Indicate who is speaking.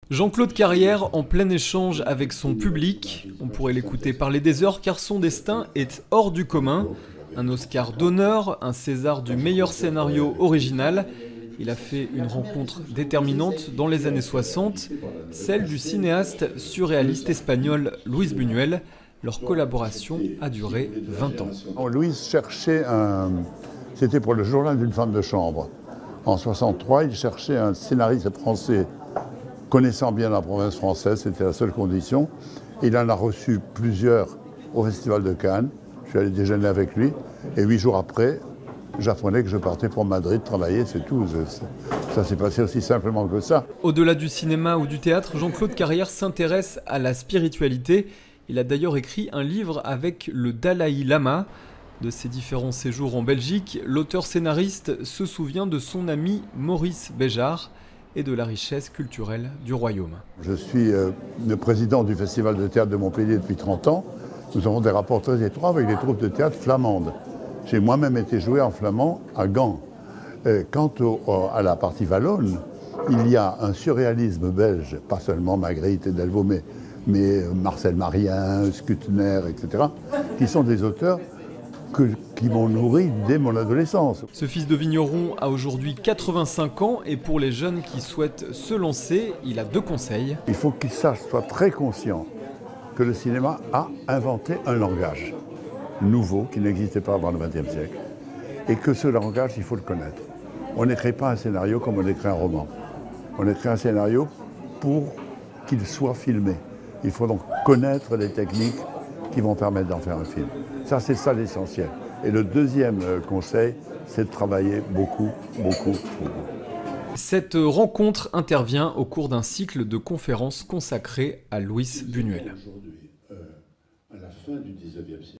Speaker 1: Jean-Claude Carrière en plein échange avec son public. On pourrait l'écouter parler des heures car son destin est hors du commun. Un Oscar d'honneur, un César du meilleur scénario original. Il a fait une rencontre déterminante dans les années 60, celle du cinéaste surréaliste espagnol Luis Buñuel. Leur collaboration a duré 20 ans.
Speaker 2: Luis cherchait c'était pour le journal d'une femme de chambre. En 63, il cherchait un scénariste français connaissant bien la province française, c'était la seule condition. Il en a reçu plusieurs au Festival de Cannes. Je suis allé déjeuner avec lui et 8 jours après, j'apprenais que je partais pour Madrid travailler, c'est tout. Ça s'est passé aussi simplement que ça.
Speaker 1: Au-delà du cinéma ou du théâtre, Jean-Claude Carrière s'intéresse à la spiritualité. Il a d'ailleurs écrit un livre avec le Dalai Lama. De ses différents séjours en Belgique, l'auteur-scénariste se souvient de son ami Maurice Béjart et de la richesse culturelle du royaume.
Speaker 2: Je suis le président du Festival de théâtre de Montpellier depuis 30 ans. Nous avons des rapports très étroits avec les troupes de théâtre flamandes. J'ai moi-même été joué en flamand à Gand. Quant à la partie wallonne, il y a un surréalisme belge, pas seulement Magritte et Delvaux, mais Marcel Marien, Skutner, etc., qui sont des auteurs qui m'ont nourri dès mon adolescence.
Speaker 1: Ce fils de vigneron a aujourd'hui 85 ans et pour les jeunes qui souhaitent se lancer, il a 2 conseils.
Speaker 2: Il faut qu'ils soient très conscients que le cinéma a inventé un langage nouveau qui n'existait pas avant le XXe siècle et que ce langage, il faut le connaître. On n'écrit pas un scénario comme on écrit un roman. On écrit un scénario pour qu'il soit filmé. Il faut donc connaître les techniques qui vont permettre d'en faire un film. Ça, c'est ça l'essentiel. Et le deuxième conseil, c'est de travailler beaucoup, beaucoup, beaucoup.
Speaker 1: Cette rencontre intervient au cours d'un cycle de conférences consacré à Luis Buñuel.
Speaker 3: Aujourd'hui, à la fin du 19e siècle,